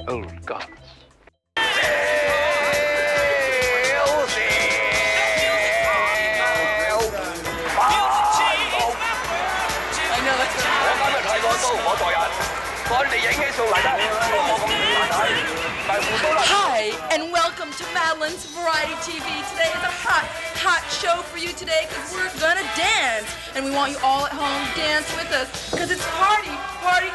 old gods. Hi, and welcome to Madeline's Variety TV. Today is a hot show for you today because we're gonna dance. And we want you all at home to dance with us because it's party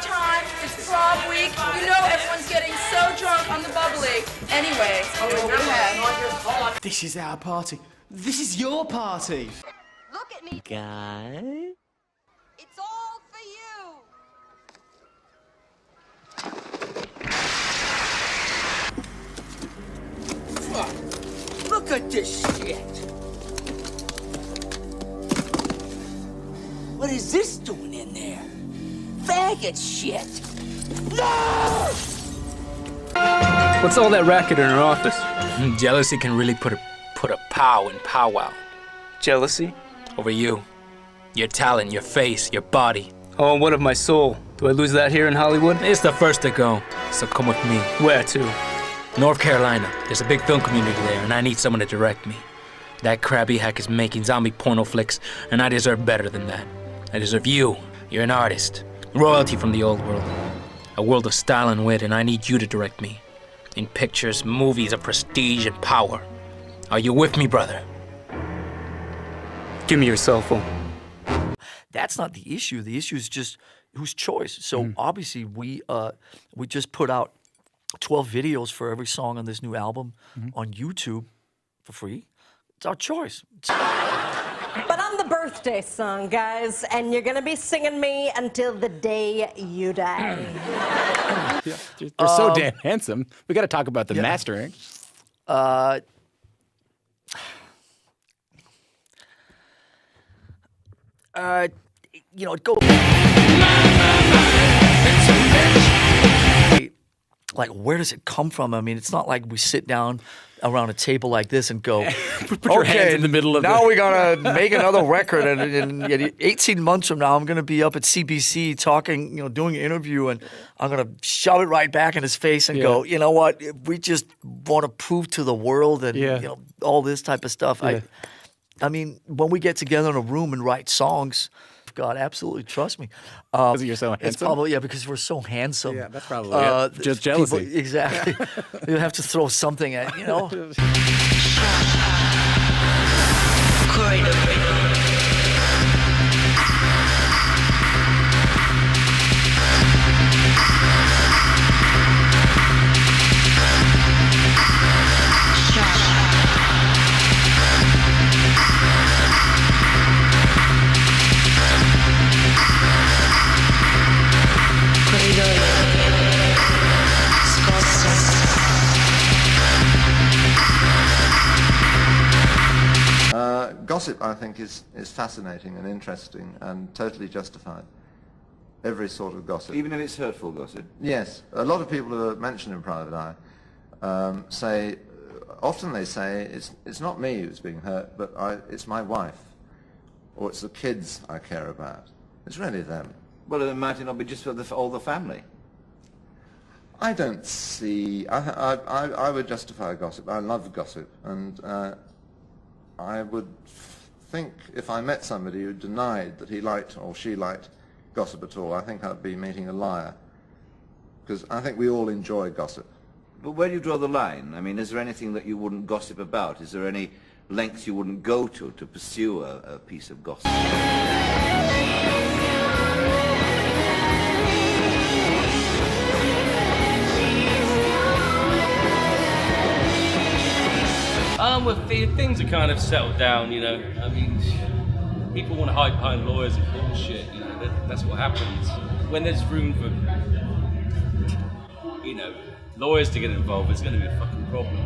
time. It's prom week. You know everyone's getting so drunk on the bubbly. Anyway, go ahead. This is our party. This is your party. Look at me. Guy? It's all for you. Look at this shit. What is this doing in there? Faggot shit. No! What's all that racket in her office? Jealousy can really put a pow in powwow. Jealousy? Over you. Your talent, your face, your body. Oh, and what of my soul? Do I lose that here in Hollywood? It's the first to go, so come with me. Where to? North Carolina. There's a big film community there, and I need someone to direct me. That crabby hack is making zombie porno flicks, and I deserve better than that. I deserve you. You're an artist. Royalty from the old world. A world of style and wit, and I need you to direct me. In pictures, movies of prestige and power. Are you with me, brother? Give me your cell phone. That's not the issue. The issue is just whose choice. So obviously we just put out 12 videos for every song on this new album on YouTube for free. It's our choice. But I'm the birthday song, guys, and you're gonna be singing me until the day you die. Yeah, they're so damn handsome. We got to talk about the mastering. You know, it goes like, where does it come from? I mean, it's not like we sit down around a table like this and go, Put your hands in the middle of now we gotta make another record, and 18 months from now, I'm gonna be up at CBC talking, doing an interview, and I'm gonna shove it right back in his face and go, you know what? We just want to prove to the world, and all this type of stuff. Yeah. I mean, when we get together in a room and write songs, God, absolutely, trust me. Because you're so handsome? It's probably, because we're so handsome. Yeah, that's probably it. Just jealousy. People, exactly. You have to throw something at, Gossip, I think, is fascinating and interesting and totally justified. Every sort of gossip. Even if it's hurtful gossip? Yes. A lot of people who are mentioned in Private Eye often they say, it's not me who's being hurt, but it's my wife, or it's the kids I care about. It's really them. Well, it might not be just for all the family. I don't see... I would justify gossip. I love gossip, and I would think if I met somebody who denied that he liked or she liked gossip at all, I think I'd be meeting a liar. Because I think we all enjoy gossip. But where do you draw the line? I mean, is there anything that you wouldn't gossip about? Is there any lengths you wouldn't go to pursue a piece of gossip? Well, things are kind of settled down, I mean, people want to hide behind lawyers and bullshit, that's what happens. When there's room for, lawyers to get involved, it's going to be a fucking problem.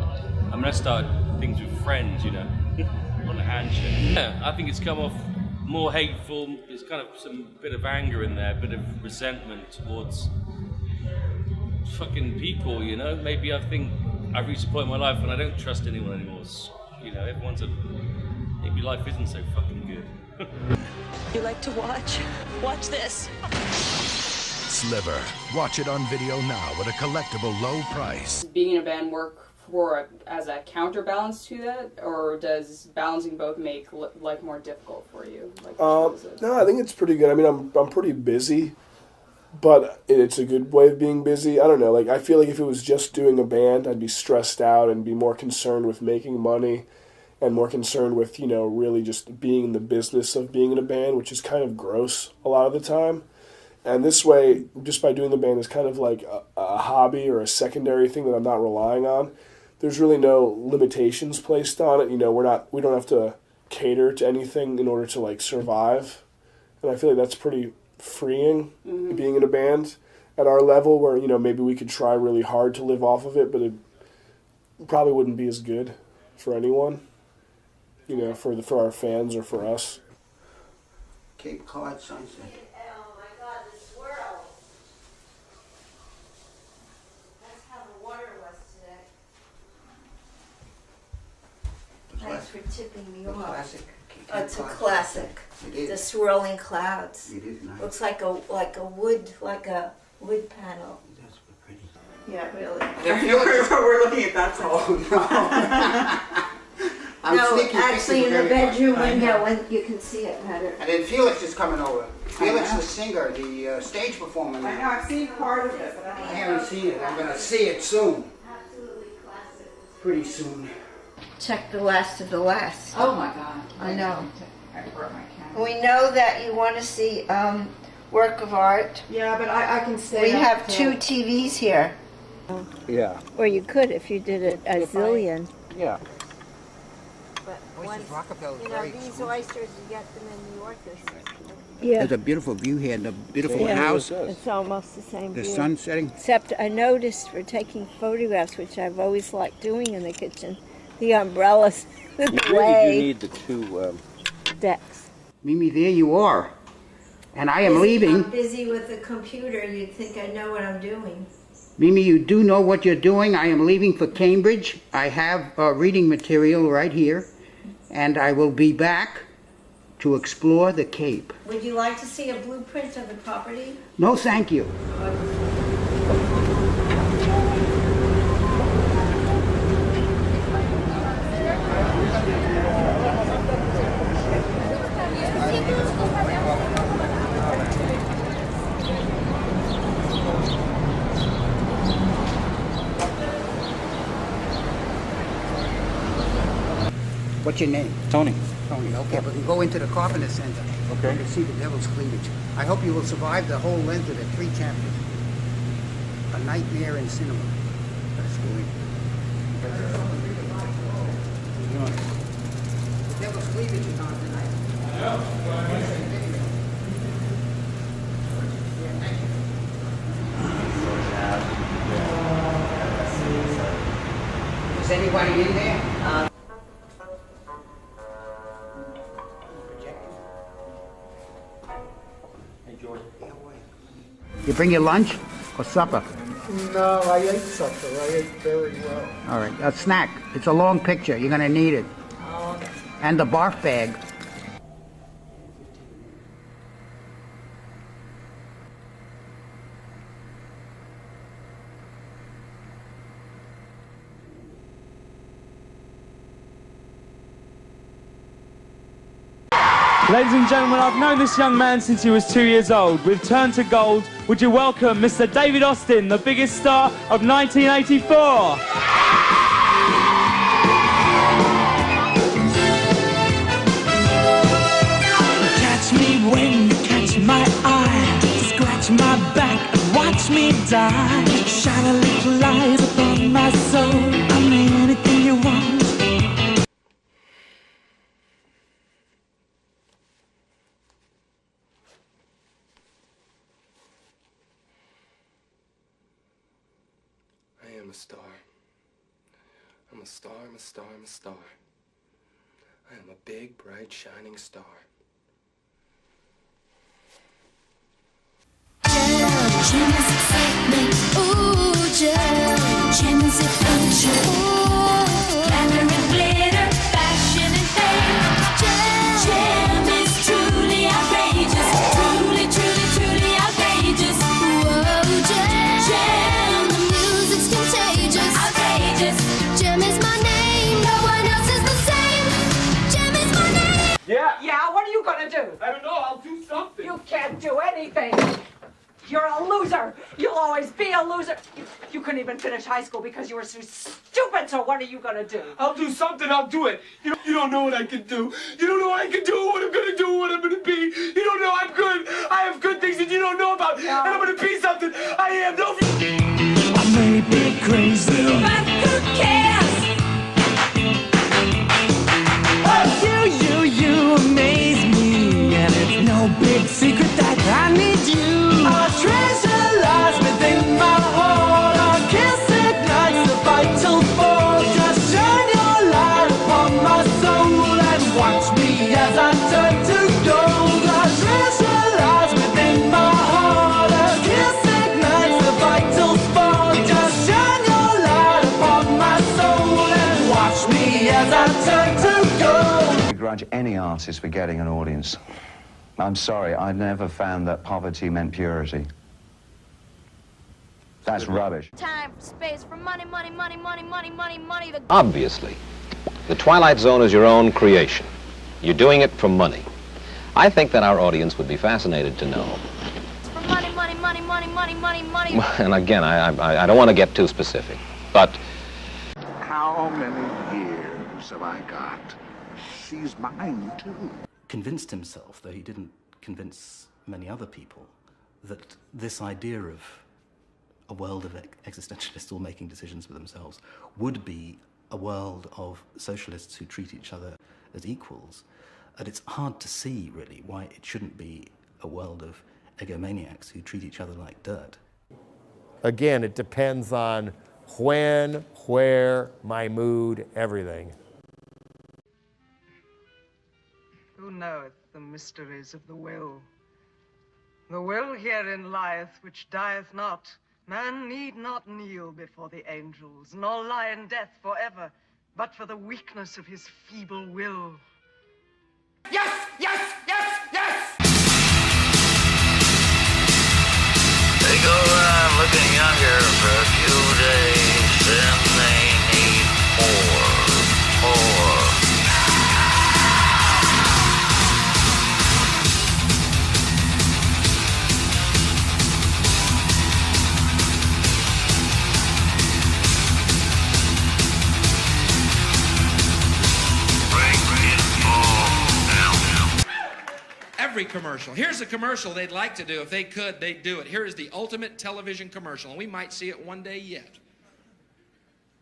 I mean, I started things with friends, on a handshake. Yeah, I think it's come off more hateful. There's kind of some bit of anger in there, a bit of resentment towards fucking people, Maybe I think I've reached a point in my life when I don't trust anyone anymore. Maybe life isn't so fucking good. You like to watch? Watch this. Sliver. Watch it on video now at a collectible low price. Being in a band work as a counterbalance to that, or does balancing both make life more difficult for you? No, I think it's pretty good. I mean, I'm pretty busy, but it's a good way of being busy. I don't know. Like, I feel like if it was just doing a band, I'd be stressed out and be more concerned with making money and more concerned with, really just being in the business of being in a band, which is kind of gross a lot of the time. And this way, just by doing the band, is kind of like a hobby or a secondary thing that I'm not relying on. There's really no limitations placed on it. We don't have to cater to anything in order to survive. And I feel like that's pretty freeing, being in a band at our level, where maybe we could try really hard to live off of it, but it probably wouldn't be as good for anyone. For our fans or for us. Cape Cod sunset. Oh my God, the swirl. That's how the water was today. Thanks for tipping me off. Classic. It's a classic. It is. The swirling clouds. It is nice. Looks like a wood panel. That's pretty. Yeah, really. We're looking at that. Oh no. No, actually in the bedroom window, when you can see it better. And then Felix is coming over. Felix, the singer, the stage performer. I know, I've seen part of it, but I haven't seen it. I'm going to see it soon. Absolutely classic. Pretty soon. Check the last of the last. Oh my God. I know. I brought my camera. We know that you want to see work of art. Yeah, but I can stay. We have 2 TVs here. Yeah. Or you could if you did it a zillion. Yeah. These oysters, you get them in New York. Yeah. There's a beautiful view here and a beautiful house. It's almost the same The view. sun setting. Except I noticed for taking photographs, which I've always liked doing in the kitchen, the umbrellas in the way. You need the 2 decks. Mimi, there you are. And I am leaving. I'm busy with the computer. You'd think I know what I'm doing. Mimi, you do know what you're doing. I am leaving for Cambridge. I have reading material right here. And I will be back to explore the Cape. Would you like to see a blueprint of the property? No, thank you. What's your name? Tony. Tony, okay, we can go into the Carpenter Center. Okay. To see the Devil's Cleavage. I hope you will survive the whole length of it, 3 chapters. A Nightmare in Cinema. Let's go in. The Devil's Cleavage is on tonight. Is anybody in there? You bring your lunch or supper? No, I ate supper. I ate very well. All right, a snack. It's a long picture. You're going to need it. And the barf bag. Ladies and gentlemen, I've known this young man since he was 2 years old. With Turn to Gold, would you welcome Mr. David Austin, the biggest star of 1984? Catch me when you catch my eye. Scratch my back and watch me die. Shine a little light upon my soul. I'm anything you want. I'm a star. I'm a star, I'm a star, I'm a star. I am a big, bright, shining star. J'aime excitement, ooh, j'aime adventure, ooh, glamour and glitter, fashion and fame. Jam is truly outrageous, truly, truly, truly outrageous. Whoa. can't do anything. You're a loser. You'll always be a loser. You couldn't even finish high school because you were so stupid, so what are you gonna do? I'll do something, I'll do it. You don't know what I can do. You don't know what I can do, what I'm gonna do, what I'm gonna be. You don't know I'm good. I have good things that you don't know about. And I'm gonna be something I am. No. I may be crazy, but who cares? You amaze me, and it's no big secret that I need you. A treasure lies within my heart. A kiss ignites the vital spark. Just shine your light upon my soul and watch me as I turn to gold. A treasure lies within my heart. A kiss ignites the vital spark. Just shine your light upon my soul and watch me as I turn to gold. I begrudge any artist for getting an audience. I'm sorry, I never found that poverty meant purity. That's rubbish. Time, space for money, money, money, money, money, money, money. Obviously, the Twilight Zone is your own creation. You're doing it for money. I think that our audience would be fascinated to know. For money, money, money, money, money, money, money. And again, I don't want to get too specific, but... How many years have I got? She's mine, too. Convinced himself, though he didn't convince many other people, that this idea of a world of existentialists all making decisions for themselves would be a world of socialists who treat each other as equals. And it's hard to see, really, why it shouldn't be a world of egomaniacs who treat each other like dirt. Again, it depends on when, where, my mood, everything. Who knoweth the mysteries of the will? The will herein lieth which dieth not. Man need not kneel before the angels, nor lie in death forever, but for the weakness of his feeble will. Yes, yes, yes, yes! They go around looking younger for a few days, then they need more. Every commercial. Here's a commercial they'd like to do. If they could, they'd do it. Here is the ultimate television commercial, and we might see it one day yet.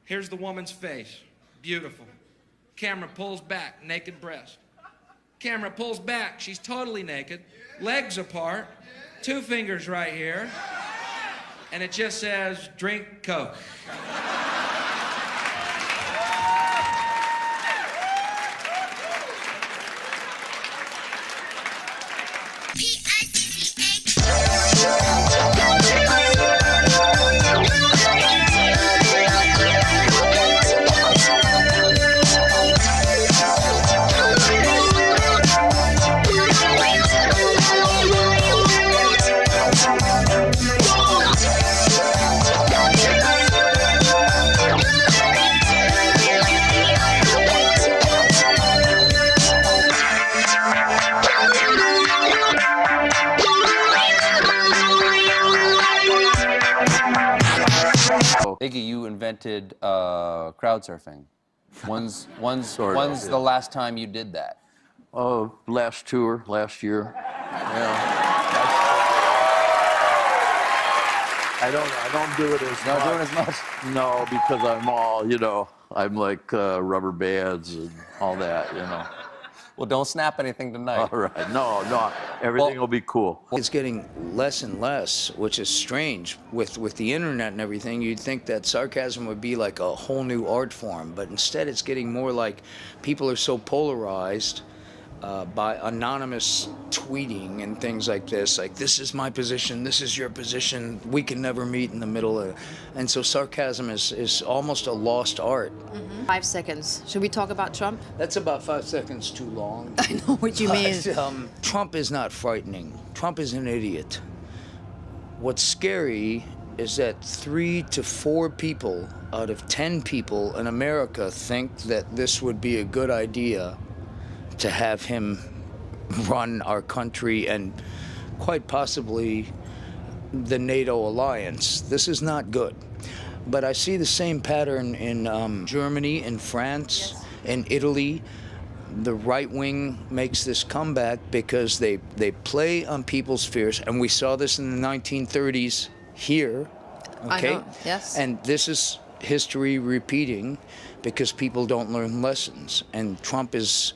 Here's the woman's face. Beautiful. Camera pulls back, naked breast. Camera pulls back, she's totally naked. Legs apart. 2 fingers right here. And it just says, drink Coke. Iggy, you invented crowd surfing. When's the last time you did that? Last tour, last year. Yeah. I don't do it as much. Not doing as much? No, because I'm all, I'm like rubber bands and all that, Well, don't snap anything tonight. All right. No. Everything will be cool. It's getting less and less, which is strange. With the internet and everything, you'd think that sarcasm would be like a whole new art form, but instead it's getting more like people are so polarized by anonymous tweeting and things like this is my position, this is your position, we can never meet in the middle. And so sarcasm is almost a lost art. 5 seconds. Should we talk about Trump? That's about 5 seconds too long. I know what you mean. Trump is not frightening. Trump is an idiot. What's scary is that 3 to 4 people out of 10 people in America think that this would be a good idea to have him run our country and quite possibly the NATO alliance. This is not good. But I see the same pattern in Germany, in France, in Italy. The right wing makes this comeback because they play on people's fears, and we saw this in the 1930s here. Okay? I know, yes. And this is history repeating because people don't learn lessons, and Trump is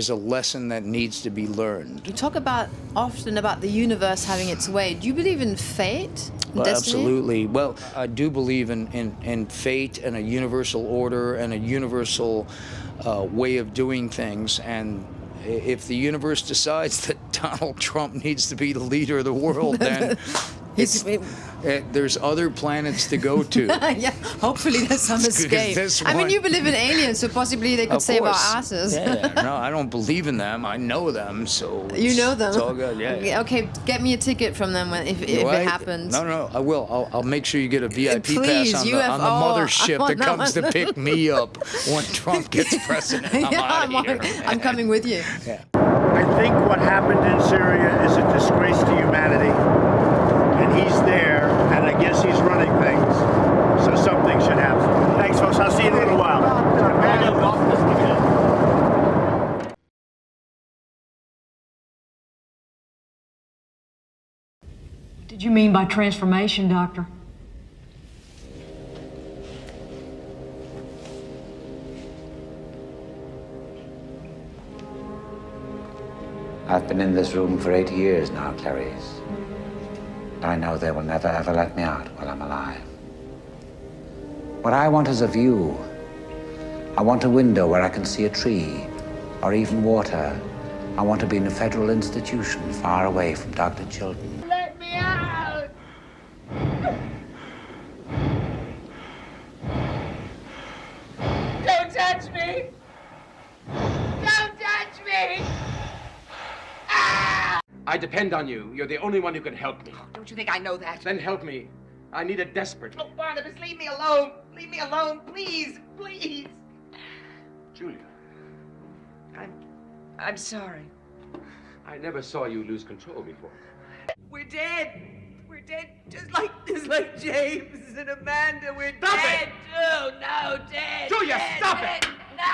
a lesson that needs to be learned. You talk often about the universe having its way. Do you believe in fate? Well, Destiny? absolutely. Well, I do believe in fate and a universal order and a universal way of doing things. And if the universe decides that Donald Trump needs to be the leader of the world, then there's other planets to go to. Yeah, hopefully there's some escape. I mean, you believe in aliens, so possibly they could save our asses. Yeah, no, I don't believe in them. I know them, so you know them. It's all good. Yeah. Okay, get me a ticket from them if it happens. No, I will. I'll make sure you get a VIP Please, pass on the mothership that comes to pick me up when Trump gets president. I'm out of here. I'm coming with you. Yeah. I think what happened in Syria is a disgrace to humanity. And he's there, and I guess he's running things. So something should happen. Thanks, folks. I'll see you in a little while. What did you mean by transformation, Doctor? I've been in this room for 8 years now, Clarice. I know they will never ever let me out while I'm alive. What I want is a view. I want a window where I can see a tree, or even water. I want to be in a federal institution far away from Dr. Chilton. Let me out! Don't touch me! Don't touch me! I depend on you. You're the only one who can help me. Don't you think I know that? Then help me. I need it desperately. Oh, Barnabas, leave me alone. Leave me alone, please, please. Julia, I'm sorry. I never saw you lose control before. We're dead. We're dead, just like James and Amanda. We're Stop dead. it! Oh, no, dead. Julia, dead, stop dead. it! No.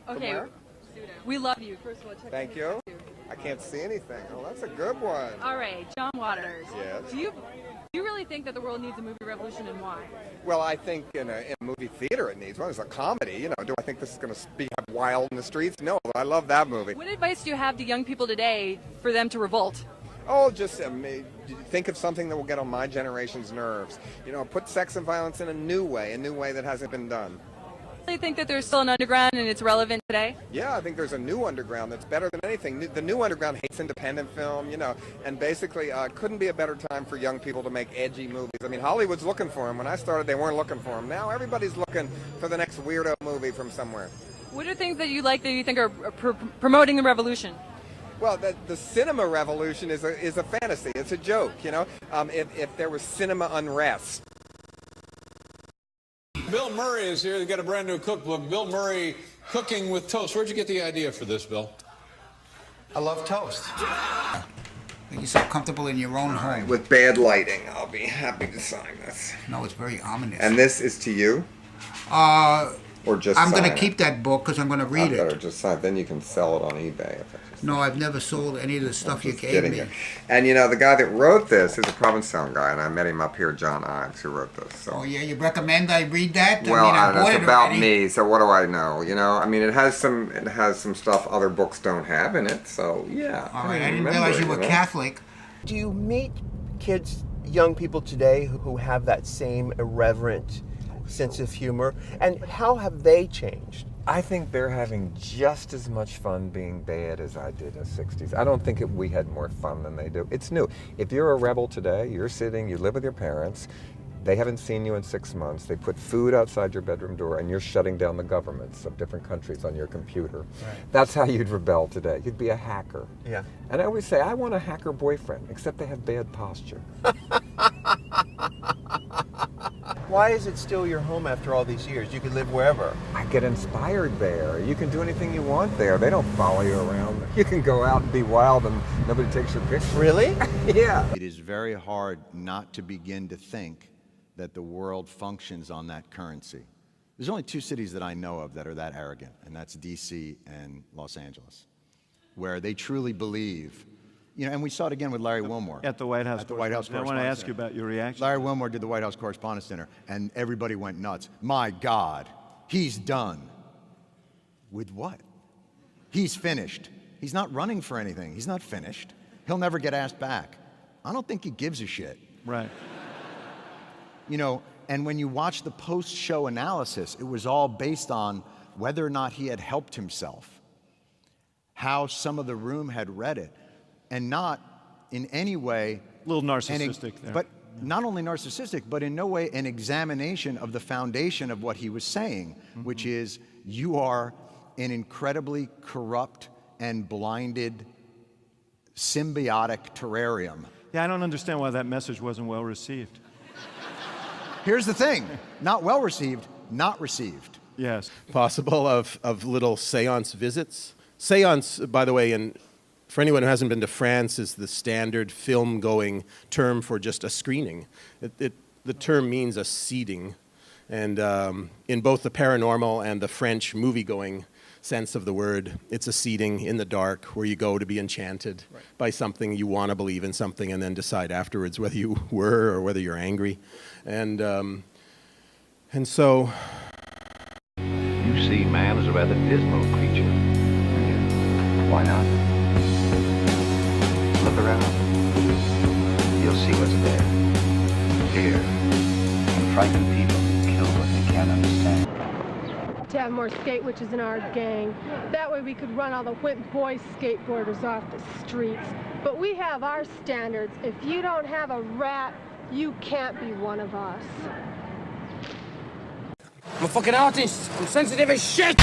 Okay, we love you. First of all, check Thank you. I can't see anything. Oh, that's a good one. All right, John Waters. Yes. Do you Do you really think that the world needs a movie revolution, and why? Well, I think in a movie theater it needs one. It's a comedy, you know. Do I think this is going to be wild in the streets? No, but I love that movie. What advice do you have to young people today for them to revolt? Oh, just think of something that will get on my generation's nerves. You know, put sex and violence in a new way that hasn't been done. Do you think that there's still an underground and it's relevant today? Yeah, I think there's a new underground that's better than anything. The new underground hates independent film, you know, and basically it couldn't be a better time for young people to make edgy movies. I mean, Hollywood's looking for them. When I started, they weren't looking for them. Now everybody's looking for the next weirdo movie from somewhere. What are things that you like that you think are promoting the revolution? Well, the cinema revolution is a fantasy. It's a joke, you know. If there was cinema unrest. Bill Murray is here. They've got a brand new cookbook, Bill Murray Cooking with Toast. Where'd you get the idea for this, Bill? I love toast. Make yourself comfortable in your own home. With bad lighting, I'll be happy to sign this. No, it's very ominous. And this is to you? Or just I'm going to sign keep that book because I'm going to read it. Better just sign. Then you can sell it on eBay. No, I've never sold any of the stuff you gave me. And you know, the guy that wrote this is a Provincetown guy, and I met him up here, John Ives, who wrote this. So. Oh yeah, you recommend I read that? Well, I bought it's it about already. me, so what do I know? You know, I mean, it has some stuff other books don't have in it. So yeah. All right, I didn't realize you were Catholic. Do you meet kids, young people today who have that same irreverent sense of humor, and how have they changed? I think they're having just as much fun being bad as I did in the 60s. I don't think we had more fun than they do. It's new. If you're a rebel today, you live with your parents, they haven't seen you in 6 months, they put food outside your bedroom door, and you're shutting down the governments of different countries on your computer. Right. That's how you'd rebel today. You'd be a hacker. Yeah. And I always say, I want a hacker boyfriend, except they have bad posture. Why is it still your home after all these years? You could live wherever. I get inspired there. You can do anything you want there. They don't follow you around. You can go out and be wild and nobody takes your picture. Really? Yeah. It is very hard not to begin to think that the world functions on that currency. There's only 2 cities that I know of that are that arrogant, and that's DC and Los Angeles, where they truly believe. You know, and we saw it again with Larry Wilmore. At the White House. At the White House I want to ask you about your reaction. Larry Wilmore did the White House Correspondents' Dinner, and everybody went nuts. My God, he's done. With what? He's finished. He's not running for anything. He's not finished. He'll never get asked back. I don't think he gives a shit. Right. You know, and when you watch the post-show analysis, it was all based on whether or not he had helped himself, how some of the room had read it. And not in any way... A little narcissistic there. But not only narcissistic, but in no way an examination of the foundation of what he was saying, which is, you are an incredibly corrupt and blinded symbiotic terrarium. Yeah, I don't understand why that message wasn't well received. Here's the thing. Not well received, not received. Yes. Possible of little seance visits. Seance, by the way, for anyone who hasn't been to France, is the standard film-going term for just a screening. The term means a seating, and in both the paranormal and the French movie-going sense of the word, it's a seating in the dark where you go to be enchanted by something you want to believe in something and then decide afterwards whether you were or whether you're angry. And so... You see man as a rather dismal creature. Why not? Look around. You'll see what's there. Fear. And frightened people kill what they can't understand. To have more skate witches in our gang. That way we could run all the whip boy skateboarders off the streets. But we have our standards. If you don't have a rat, you can't be one of us. I'm a fucking artist. I'm sensitive as shit.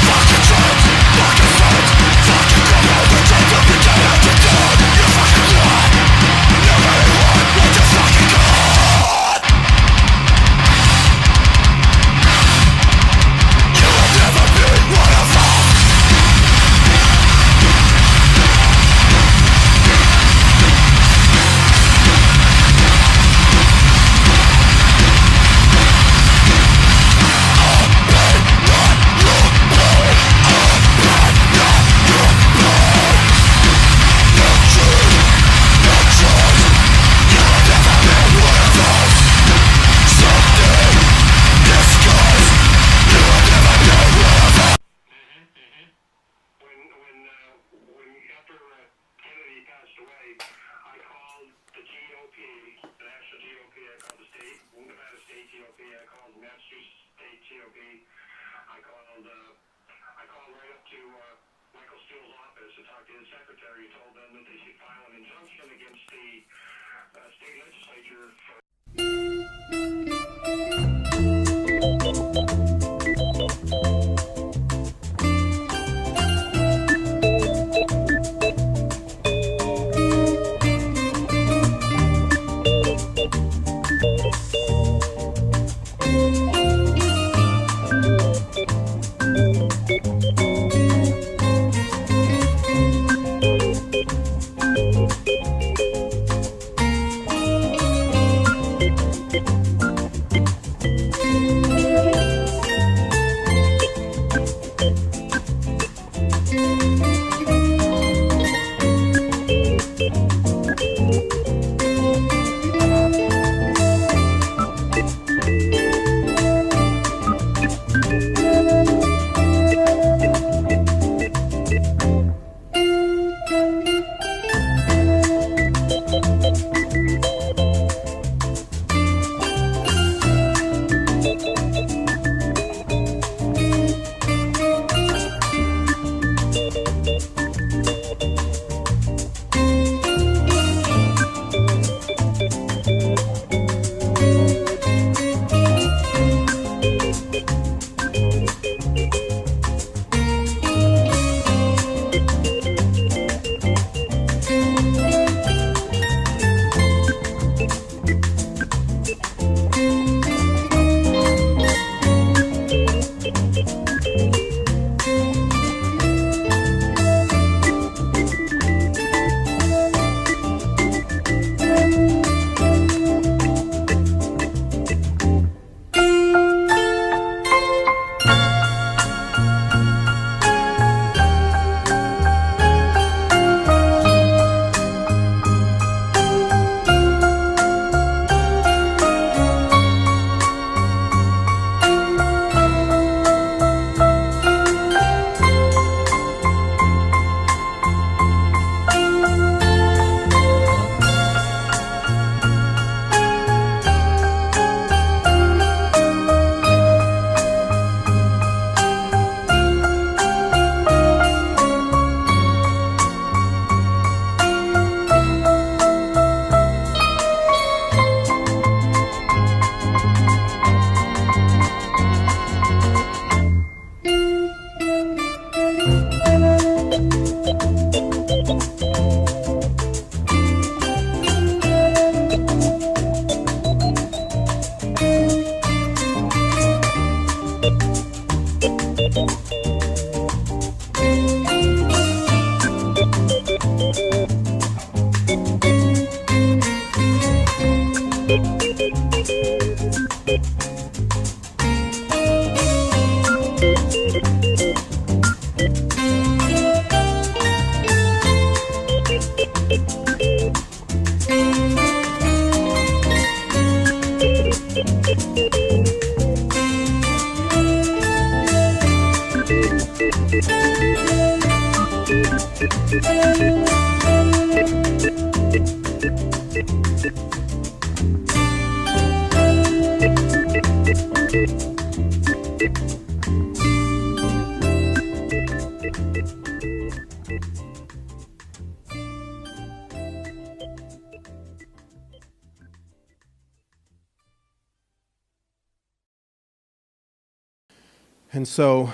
And so